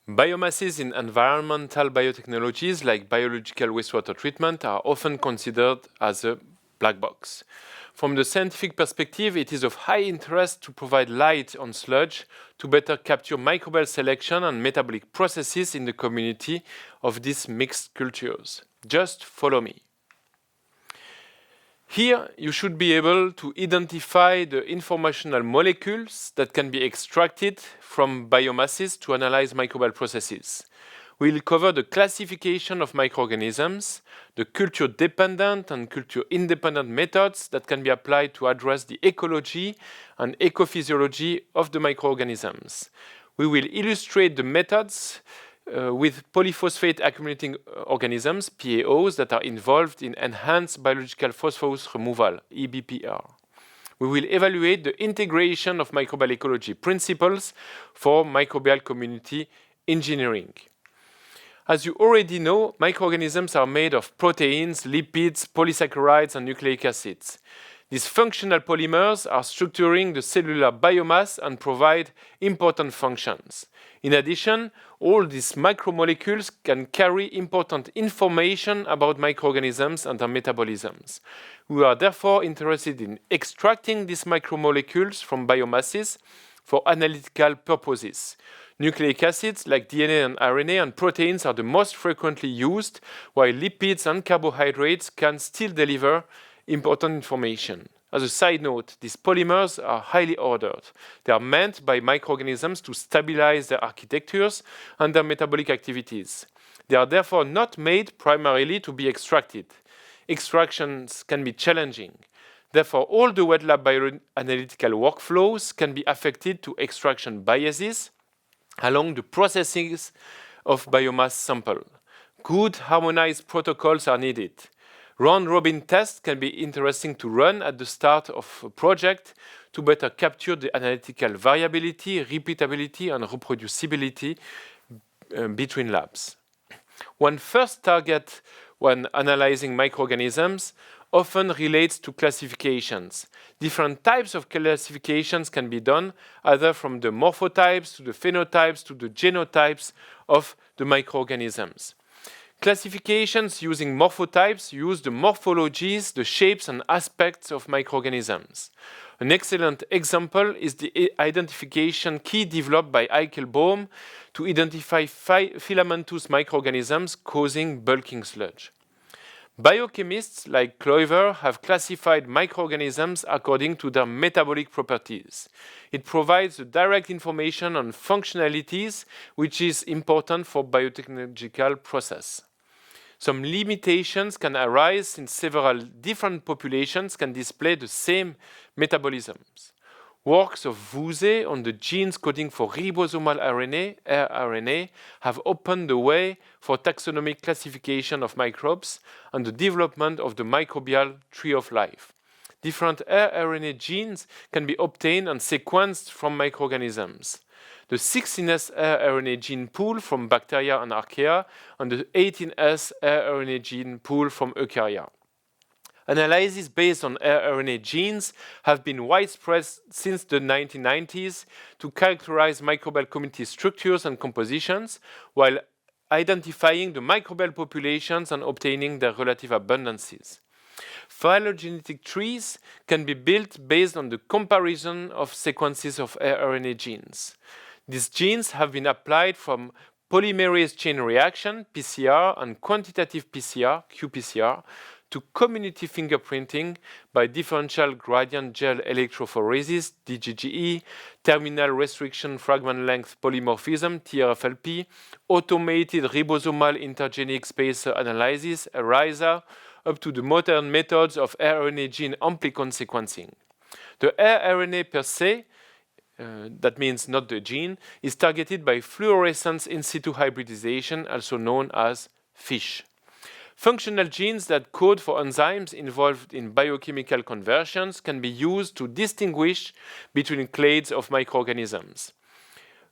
Biomasses in environmental biotechnologies like biological wastewater treatment are often considered as a black box. From the scientific perspective, it is of high interest to provide light on sludge to better capture microbial selection and metabolic processes in the community of these mixed cultures. Just follow me. Here, you should be able to identify the informational molecules that can be extracted from biomasses to analyze microbial processes. We'll cover the classification of microorganisms, the culture-dependent and culture-independent methods that can be applied to address the ecology and ecophysiology of the microorganisms. We will illustrate the methods with polyphosphate accumulating organisms, PAOs, that are involved in enhanced biological phosphorus removal, EBPR. We will evaluate the integration of microbial ecology principles for microbial community engineering. As you already know, microorganisms are made of proteins, lipids, polysaccharides, and nucleic acids. These functional polymers are structuring the cellular biomass and provide important functions. In addition, all these macromolecules can carry important information about microorganisms and their metabolisms. We are therefore interested in extracting these macromolecules from biomasses for analytical purposes. Nucleic acids like DNA and RNA and proteins are the most frequently used, while lipids and carbohydrates can still deliver important information. As a side note, these polymers are highly ordered. They are meant by microorganisms to stabilize their architectures and their metabolic activities. They are therefore not made primarily to be extracted. Extractions can be challenging. Therefore, all the wet lab bioanalytical workflows can be affected to extraction biases along the processes of biomass sample. Good harmonized protocols are needed. Round-robin tests can be interesting to run at the start of a project to better capture the analytical variability, repeatability, and reproducibility between labs. One first target when analyzing microorganisms often relates to classifications. Different types of classifications can be done, either from the morphotypes to the phenotypes to the genotypes of the microorganisms. Classifications using morphotypes use the morphologies, the shapes and aspects of microorganisms. An excellent example is the identification key developed by Eichelbaum to identify filamentous microorganisms causing bulking sludge. Biochemists like Cloyver have classified microorganisms according to their metabolic properties. It provides direct information on functionalities, which is important for biotechnological process. Some limitations can arise since several different populations can display the same metabolisms. Works of Wuse on the genes coding for ribosomal RNA, rRNA, have opened the way for taxonomic classification of microbes and the development of the microbial tree of life. Different rRNA genes can be obtained and sequenced from microorganisms. The 16S rRNA gene pool from bacteria and archaea and the 18S rRNA gene pool from eukarya. Analyses based on rRNA genes have been widespread since the 1990s to characterize microbial community structures and compositions while identifying the microbial populations and obtaining their relative abundances. Phylogenetic trees can be built based on the comparison of sequences of rRNA genes. These genes have been applied from polymerase chain reaction, PCR, and quantitative PCR, qPCR, to community fingerprinting by differential gradient gel electrophoresis, DGGE, terminal restriction fragment length polymorphism, TRFLP, automated ribosomal intergenic spacer analysis, ERISA, up to the modern methods of rRNA gene amplicon sequencing. The rRNA per se, that means not the gene, is targeted by fluorescence in situ hybridization, also known as FISH. Functional genes that code for enzymes involved in biochemical conversions can be used to distinguish between clades of microorganisms.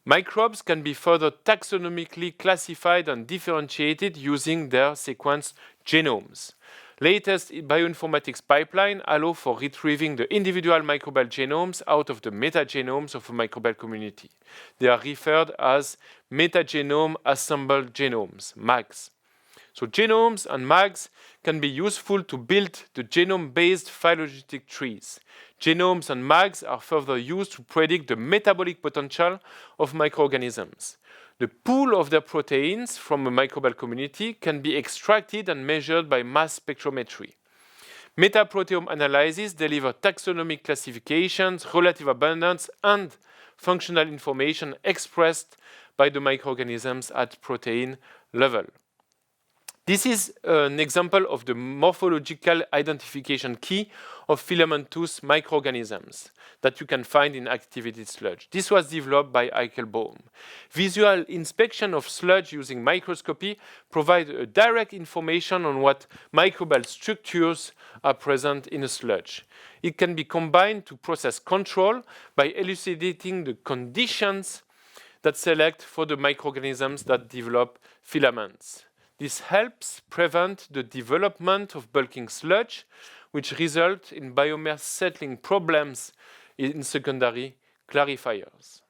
Microbes can be further taxonomically classified and differentiated using their sequenced genomes. Latest bioinformatics pipeline allow for retrieving the individual microbial genomes out of the metagenomes of a microbial community. They are referred as metagenome assembled genomes, MAGs. So genomes and MAGs can be useful to build the genome-based phylogenetic trees. Genomes and MAGs are further used to predict the metabolic potential of microorganisms. The pool of their proteins from a microbial community can be extracted and measured by mass spectrometry. Metaproteome analysis deliver taxonomic classifications, relative abundance, and functional information expressed by the microorganisms at protein level. This is an example of the morphological identification key of filamentous microorganisms that you can find in activated sludge. This was developed by Eichelbaum. Visual inspection of sludge using microscopy provides direct information on what microbial structures are present in a sludge. It can be combined to process control by elucidating the conditions that select for the microorganisms that develop filaments. This helps prevent the development of bulking sludge, which result in biomass settling problems in secondary clarifiers.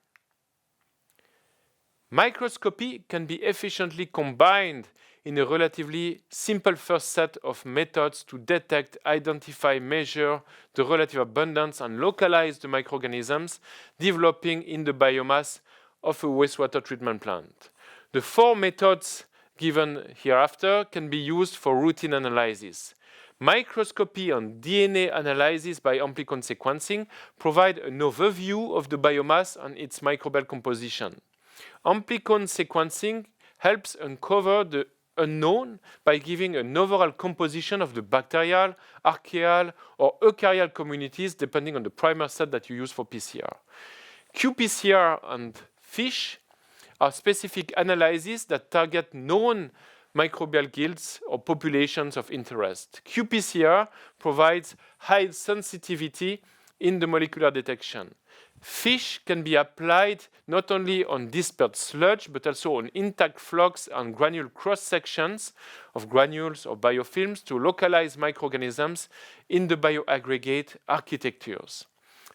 Microscopy can be efficiently combined in a relatively simple first set of methods to detect, identify, measure the relative abundance and localize the microorganisms developing in the biomass of a wastewater treatment plant. The four methods given hereafter can be used for routine analysis. Microscopy and DNA analysis by amplicon sequencing provide an overview of the biomass and its microbial composition. Amplicon sequencing helps uncover the unknown by giving an overall composition of the bacterial, archaeal, or eukaryotic communities depending on the primer set that you use for PCR. qPCR and FISH are specific analyses that target known microbial guilds or populations of interest. qPCR provides high sensitivity in the molecular detection. FISH can be applied not only on dispersed sludge, but also on intact flux and granule cross-sections of granules or biofilms to localize microorganisms in the bioaggregate architectures.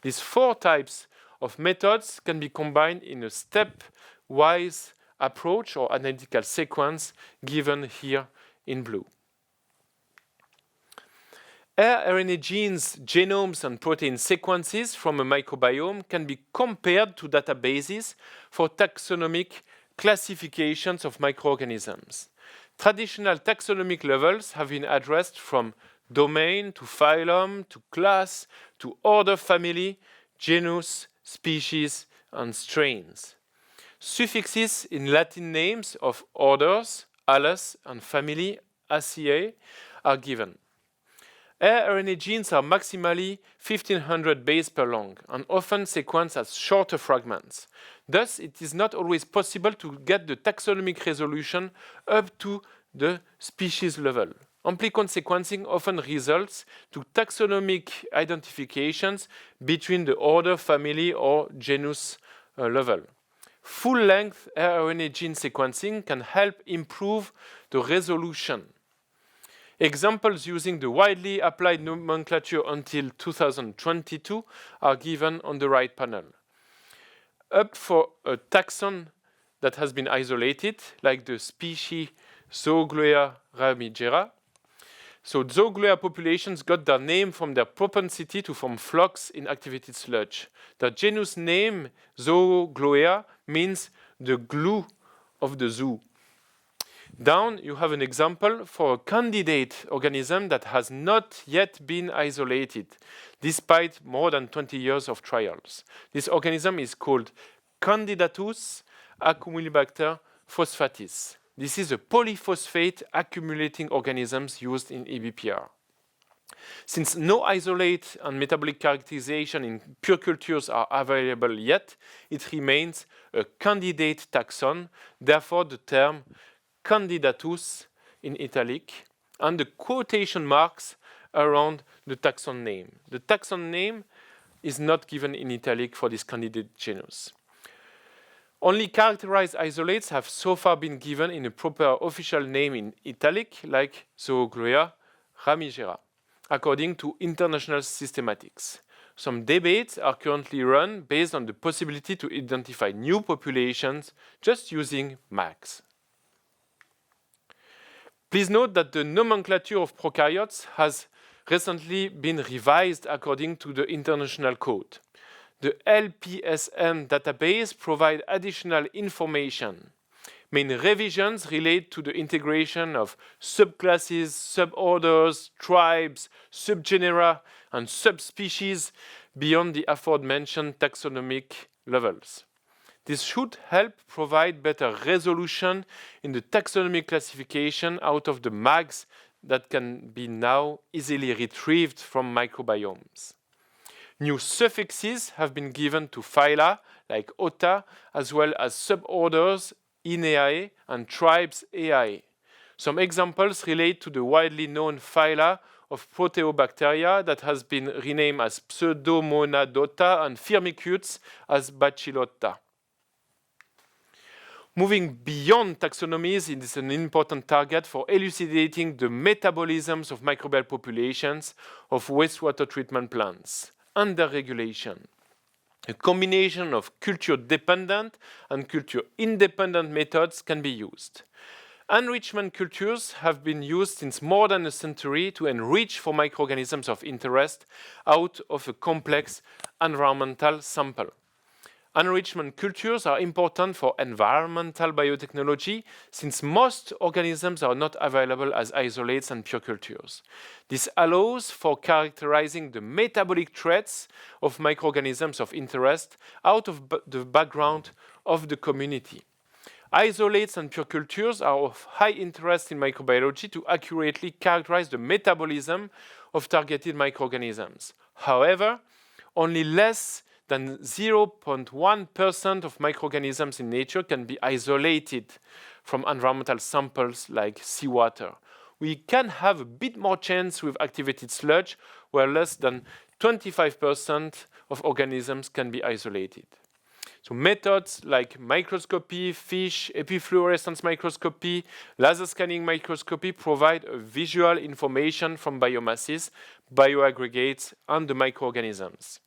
These four types of methods can be combined in a step-wise approach or analytical sequence given here in blue. rRNA genes, genomes, and protein sequences from a microbiome can be compared to databases for taxonomic classifications of microorganisms. Traditional taxonomic levels have been addressed from domain to phylum to class to order, family, genus, species, and strains. Suffixes in Latin names of orders, alus, and family, Aciae, are given. rRNA genes are maximally 1500 base per long and often sequenced as shorter fragments. Thus, it is not always possible to get the taxonomic resolution up to the species level. Amplicon sequencing often results to taxonomic identifications between the order, family, or genus level. Full-length rRNA gene sequencing can help improve the resolution. Examples using the widely applied nomenclature until 2022 are given on the right panel. Up for a taxon that has been isolated, like the species Zooglea ramigera. So Zooglea populations got their name from their propensity to form flocks in activated sludge. The genus name Zooglea means the glue of the zoo. Down, you have an example for a candidate organism that has not yet been isolated, despite more than 20 years of trials. This organism is called Candidatus accumulibacter phosphatis. This is a polyphosphate accumulating organisms used in eBPR. Since no isolate and metabolic characterization in pure cultures are available yet, it remains a candidate taxon, therefore the term Candidatus in italic, and the quotation marks around the taxon name. The taxon name is not given in italic for this candidate genus. Only characterized isolates have so far been given in a proper official name in italic, like Zooglea Ramigera, according to international systematics. Some debates are currently run based on the possibility to identify new populations just using MAGs. Please note that the nomenclature of prokaryotes has recently been revised according to the international code. The LPSN database provides additional information. Main revisions relate to the integration of subclasses, suborders, tribes, subgenera, and subspecies beyond the aforementioned taxonomic levels. This should help provide better resolution in the taxonomic classification out of the MAGs that can be now easily retrieved from microbiomes. New suffixes have been given to phyla, like OTA, as well as suborders INEAE and tribes EAE. Some examples relate to the widely known phyla of proteobacteria that has been renamed as Pseudomonadota and Firmicutes as Bacillota. Moving beyond taxonomies is an important target for elucidating the metabolisms of microbial populations of wastewater treatment plants under regulation. A combination of culture-dependent and culture-independent methods can be used. Enrichment cultures have been used since more than a century to enrich for microorganisms of interest out of a complex environmental sample. Enrichment cultures are important for environmental biotechnology since most organisms are not available as isolates and pure cultures. This allows for characterizing the metabolic traits of microorganisms of interest out of the background of the community. Isolates and pure cultures are of high interest in microbiology to accurately characterize the metabolism of targeted microorganisms. However, only less than 0.1% of microorganisms in nature can be isolated from environmental samples like seawater. We can have a bit more chance with activated sludge, where less than 25% of organisms can be isolated. So methods like microscopy, fish, epifluorescence microscopy, laser scanning microscopy provide a visual information from biomasses, bioaggregates, and the microorganisms.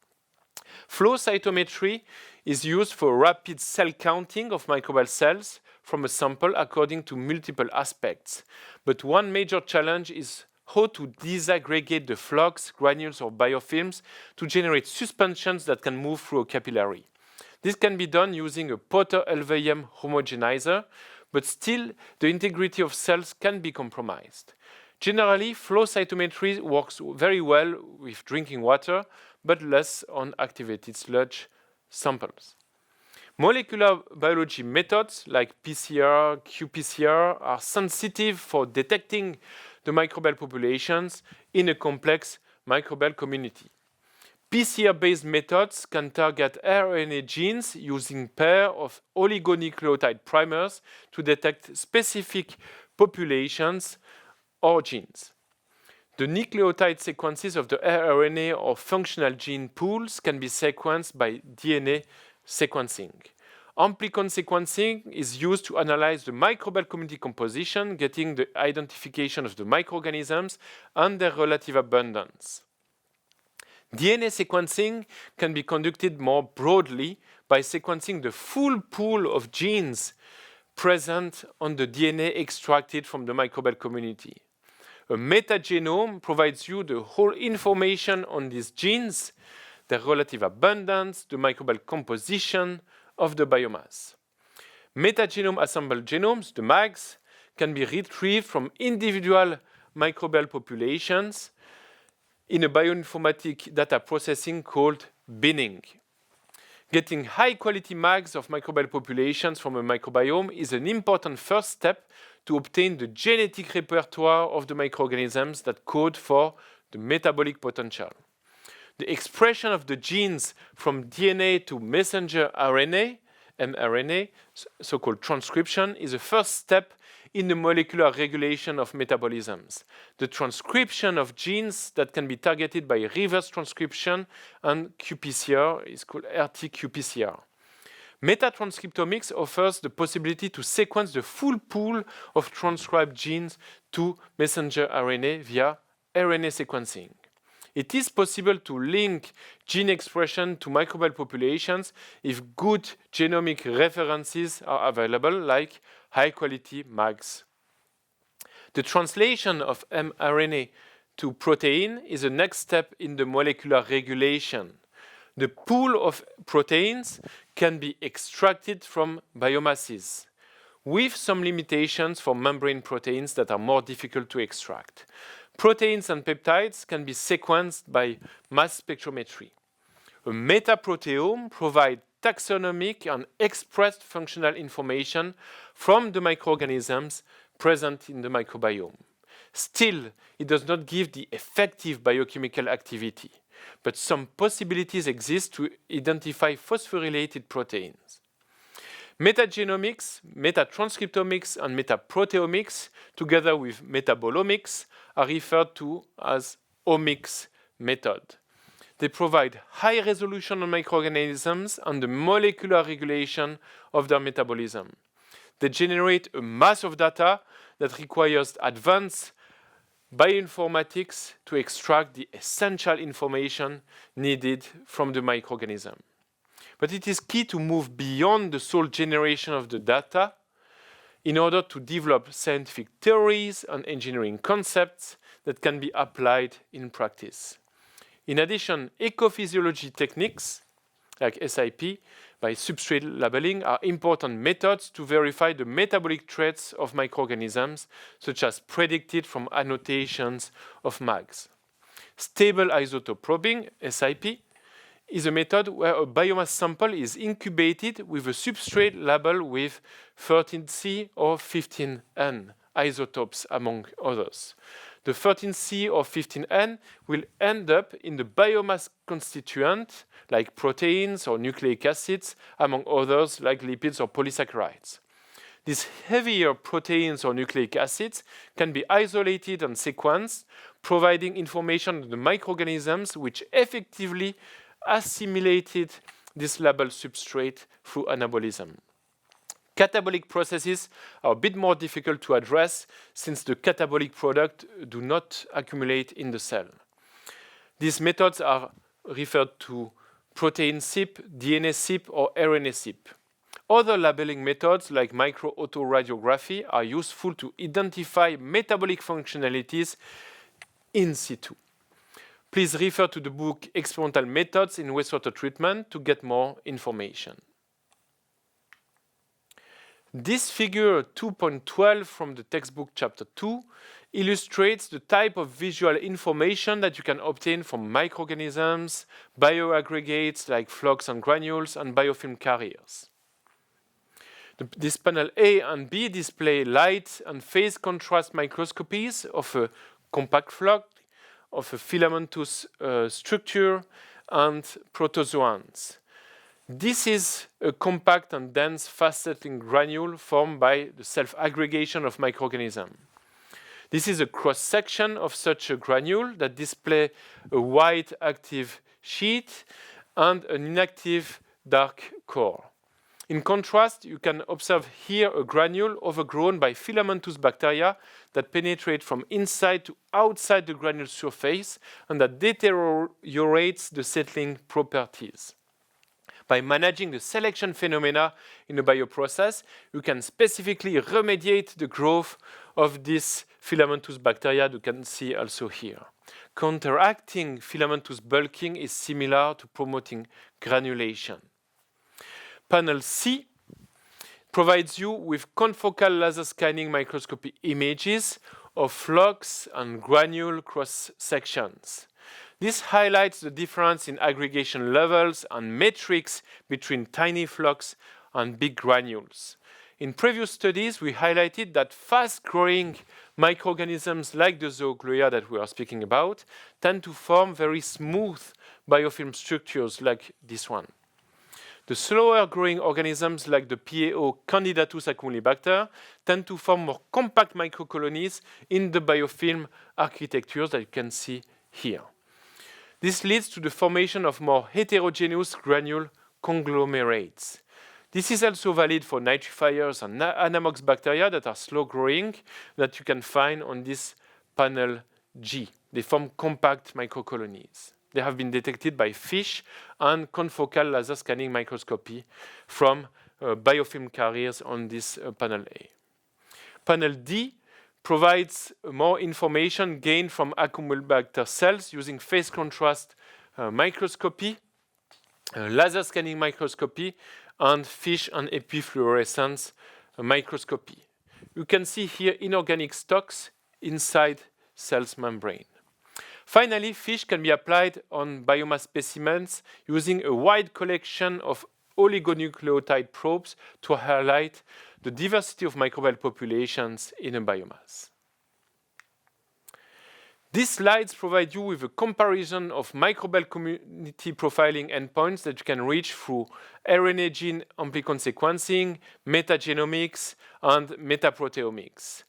Flow cytometry is used for rapid cell counting of microbial cells from a sample according to multiple aspects. But one major challenge is how to disaggregate the flux, granules, or biofilms to generate suspensions that can move through a capillary. This can be done using a Potter-LVM homogenizer, but still the integrity of cells can be compromised. Generally, flow cytometry works very well with drinking water, but less on activated sludge samples. Molecular biology methods like PCR, qPCR are sensitive for detecting the microbial populations in a complex microbial community. PCR-based methods can target RNA genes using pair of oligonucleotide primers to detect specific populations or genes. The nucleotide sequences of the rRNA or functional gene pools can be sequenced by DNA sequencing. Amplicon sequencing is used to analyze the microbial community composition, getting the identification of the microorganisms and their relative abundance. DNA sequencing can be conducted more broadly by sequencing the full pool of genes present on the DNA extracted from the microbial community. A metagenome provides you the whole information on these genes, their relative abundance, the microbial composition of the biomass. Metagenome assembled genomes, the MAGs, can be retrieved from individual microbial populations in a bioinformatic data processing called binning. Getting high-quality MAGs of microbial populations from a microbiome is an important first step to obtain the genetic repertoire of the microorganisms that code for the metabolic potential. The expression of the genes from DNA to messenger RNA, mRNA, so-called transcription, is a first step in the molecular regulation of metabolisms. The transcription of genes that can be targeted by reverse transcription and qPCR is called RT-qPCR. Metatranscriptomics offers the possibility to sequence the full pool of transcribed genes to messenger RNA via RNA sequencing. It is possible to link gene expression to microbial populations if good genomic references are available, like high-quality MAGs. The translation of mRNA to protein is the next step in the molecular regulation. The pool of proteins can be extracted from biomasses, with some limitations for membrane proteins that are more difficult to extract. Proteins and peptides can be sequenced by mass spectrometry. A metaproteome provides taxonomic and expressed functional information from the microorganisms present in the microbiome. Still, it does not give the effective biochemical activity, but some possibilities exist to identify phosphorylated proteins. Metagenomics, metatranscriptomics, and metaproteomics, together with metabolomics, are referred to as omics method. They provide high resolution on microorganisms and the molecular regulation of their metabolism. They generate a mass of data that requires advanced bioinformatics to extract the essential information needed from the microorganism. But it is key to move beyond the sole generation of the data in order to develop scientific theories and engineering concepts that can be applied in practice. In addition, ecophysiology techniques, like SIP, by substrate labeling, are important methods to verify the metabolic traits of microorganisms, such as predicted from annotations of MAGs. Stable isotope probing, SIP, is a method where a biomass sample is incubated with a substrate labeled with 13C or 15N isotopes, among others. The 13C or 15N will end up in the biomass constituent, like proteins or nucleic acids, among others, like lipids or polysaccharides. These heavier proteins or nucleic acids can be isolated and sequenced, providing information on the microorganisms which effectively assimilated this labeled substrate through anabolism. Catabolic processes are a bit more difficult to address since the catabolic products do not accumulate in the cell. These methods are referred to protein SIP, DNA SIP, or RNA SIP. Other labeling methods like micro-autoradiography are useful to identify metabolic functionalities in situ. Please refer to the book Experimental Methods in Wastewater Treatment to get more information. This figure 2.12 from the textbook chapter 2 illustrates the type of visual information that you can obtain from microorganisms, bioaggregates like flocks and granules, and biofilm carriers. This panel A and B display light and phase contrast microscopies of a compact flock, of a filamentous structure, and protozoans. This is a compact and dense fast-settling granule formed by the self-aggregation of microorganisms. This is a cross-section of such a granule that displays a white active sheet and an inactive dark core. In contrast, you can observe here a granule overgrown by filamentous bacteria that penetrate from inside to outside the granule surface and that deteriorates the settling properties. By managing the selection phenomena in a bioprocess, you can specifically remediate the growth of this filamentous bacteria you can see also here. Counteracting filamentous bulking is similar to promoting granulation. Panel C provides you with confocal laser scanning microscopy images of flocks and granule cross-sections. This highlights the difference in aggregation levels and metrics between tiny flocks and big granules. In previous studies, we highlighted that fast-growing microorganisms like the zoogloia that we are speaking about tend to form very smooth biofilm structures like this one. The slower-growing organisms like the PAO Candidatus acumulibacter tend to form more compact microcolonies in the biofilm architectures that you can see here. This leads to the formation of more heterogeneous granule conglomerates. This is also valid for nitrifiers and Anamox bacteria that are slow-growing that you can find on this panel G. They form compact microcolonies. They have been detected by fish and confocal laser scanning microscopy from biofilm carriers on this panel A. Panel D provides more information gained from Acinetobacter cells using phase contrast microscopy, laser scanning microscopy, and fish and epifluorescence microscopy. You can see here inorganic stocks inside cells membrane. Finally, fish can be applied on biomass specimens using a wide collection of oligonucleotide probes to highlight the diversity of microbial populations in a biomass. These slides provide you with a comparison of microbial community profiling endpoints that you can reach through RNA gene amplicon sequencing, metagenomics, and metaproteomics.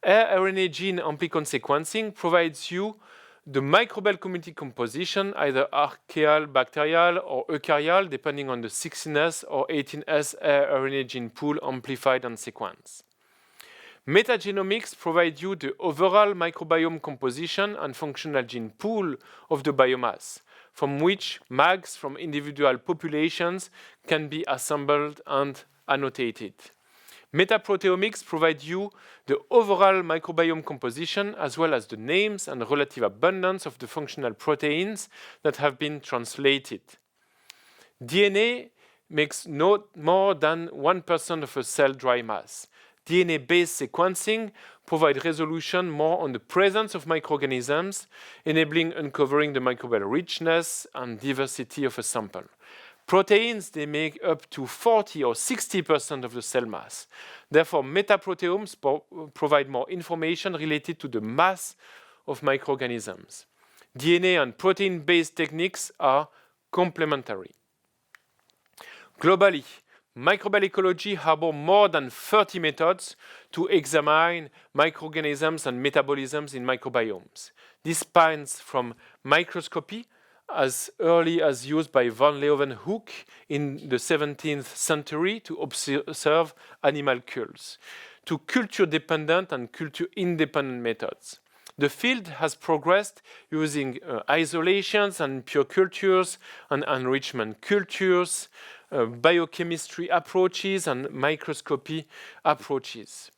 RNA gene amplicon sequencing provides you the microbial community composition, either archaeal, bacterial, or eukaryotic, depending on the 16S or 18S RNA gene pool amplified and sequenced. Metagenomics provides you the overall microbiome composition and functional gene pool of the biomass, from which mags from individual populations can be assembled and annotated. Metaproteomics provides you the overall microbiome composition as well as the names and relative abundance of the functional proteins that have been translated. DNA makes no more than 1% of a cell dry mass. DNA-based sequencing provides resolution more on the presence of microorganisms, enabling uncovering the microbial richness and diversity of a sample. Proteins, they make up to 40 or 60% of the cell mass. Therefore, metaproteomes provide more information related to the mass of microorganisms. DNA and protein-based techniques are complementary. Globally, microbial ecology harbors more than 30 methods to examine microorganisms and metabolisms in microbiomes. This spans from microscopy, as early as used by von Leeuwenhoek in the 17th century to observe animal cultures, to culture-dependent and culture-independent methods. The field has progressed using isolations and pure cultures and enrichment cultures, biochemistry approaches, and microscopy approaches.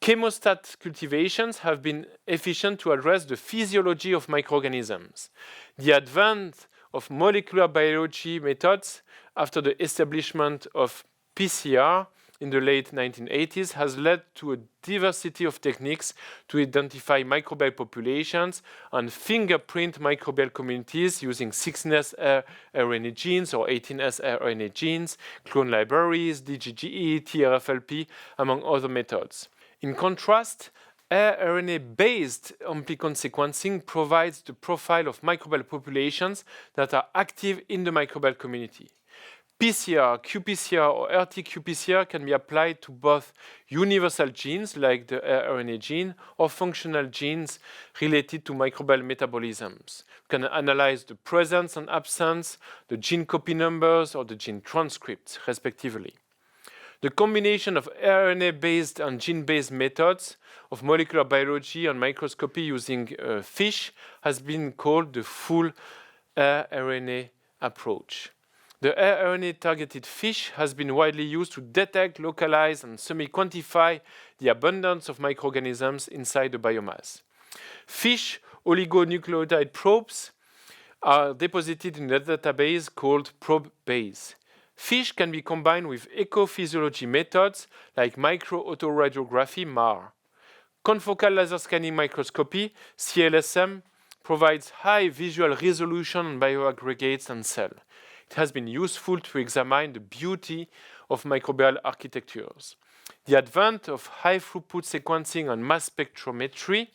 Chemostat cultivations have been efficient to address the physiology of microorganisms. The advent of molecular biology methods after the establishment of PCR in the late 1980s has led to a diversity of techniques to identify microbial populations and fingerprint microbial communities using 16S RNA genes or 18S RNA genes, clone libraries, DGGE, TRFLP, among other methods. In contrast, RNA-based amplicon sequencing provides the profile of microbial populations that are active in the microbial community. PCR, qPCR, or RT-qPCR can be applied to both universal genes like the RNA gene or functional genes related to microbial metabolisms. We can analyze the presence and absence, the gene copy numbers, or the gene transcripts, respectively. The combination of RNA-based and gene-based methods of molecular biology and microscopy using fish has been called the full RNA approach. The RNA-targeted fish has been widely used to detect, localize, and semi-quantify the abundance of microorganisms inside the biomass. Fish oligonucleotide probes are deposited in a database called ProbeBase. Fish can be combined with ecophysiology methods like micro-autoradiography, MAR. Confocal laser scanning microscopy, CLSM, provides high visual resolution on bioaggregates and cells. It has been useful to examine the beauty of microbial architectures. The advent of high-throughput sequencing and mass spectrometry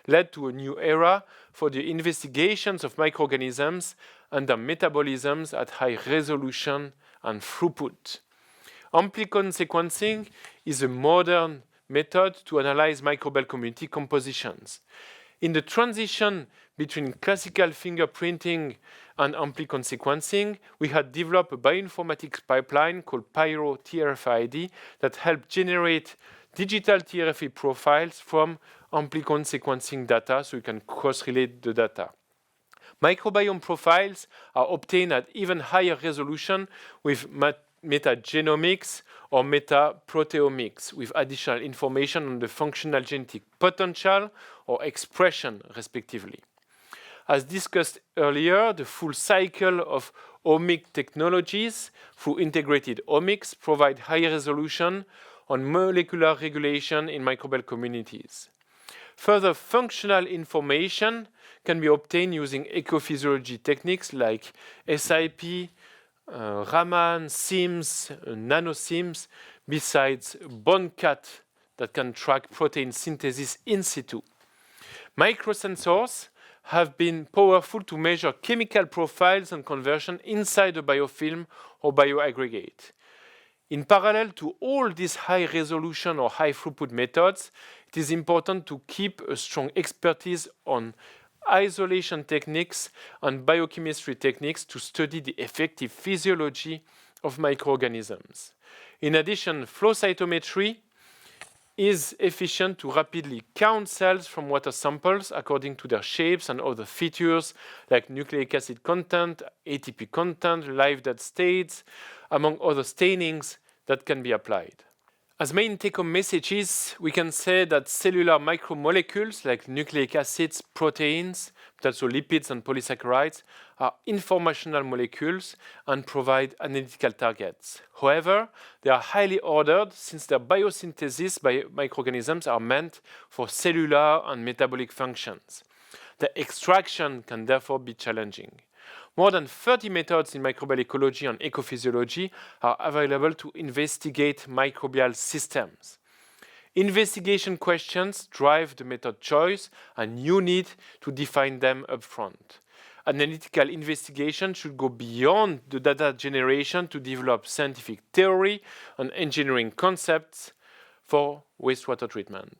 led to a new era for the investigations of microorganisms and their metabolisms at high resolution and throughput. Amplicon sequencing is a modern method to analyze microbial community compositions. In the transition between classical fingerprinting and amplicon sequencing, we had developed a bioinformatics pipeline called Pyro-TRFID that helped generate digital TRFE profiles from amplicon sequencing data, so you can cross-relate the data. Microbiome profiles are obtained at even higher resolution with metagenomics or metaproteomics, with additional information on the functional genetic potential or expression, respectively. As discussed earlier, the full cycle of omic technologies through integrated omics provide high resolution on molecular regulation in microbial communities. Further functional information can be obtained using ecophysiology techniques like SIP, Raman, SIMS, NanoSIMS, besides BoneCat that can track protein synthesis in situ. Microsensors have been powerful to measure chemical profiles and conversion inside a biofilm or bioaggregate. In parallel to all these high-resolution or high-throughput methods, it is important to keep a strong expertise on isolation techniques and biochemistry techniques to study the effective physiology of microorganisms. In addition, flow cytometry is efficient to rapidly count cells from water samples according to their shapes and other features like nucleic acid content, ATP content, live dead states, among other stainings that can be applied. As main take-home messages, we can say that cellular micromolecules like nucleic acids, proteins, but also lipids and polysaccharides are informational molecules and provide analytical targets. However, they are highly ordered since their biosynthesis by microorganisms are meant for cellular and metabolic functions. The extraction can therefore be challenging. More than 30 methods in microbial ecology and ecophysiology are available to investigate microbial systems. Investigation questions drive the method choice, and you need to define them upfront. Analytical investigation should go beyond the data generation to develop scientific theory and engineering concepts for wastewater treatment.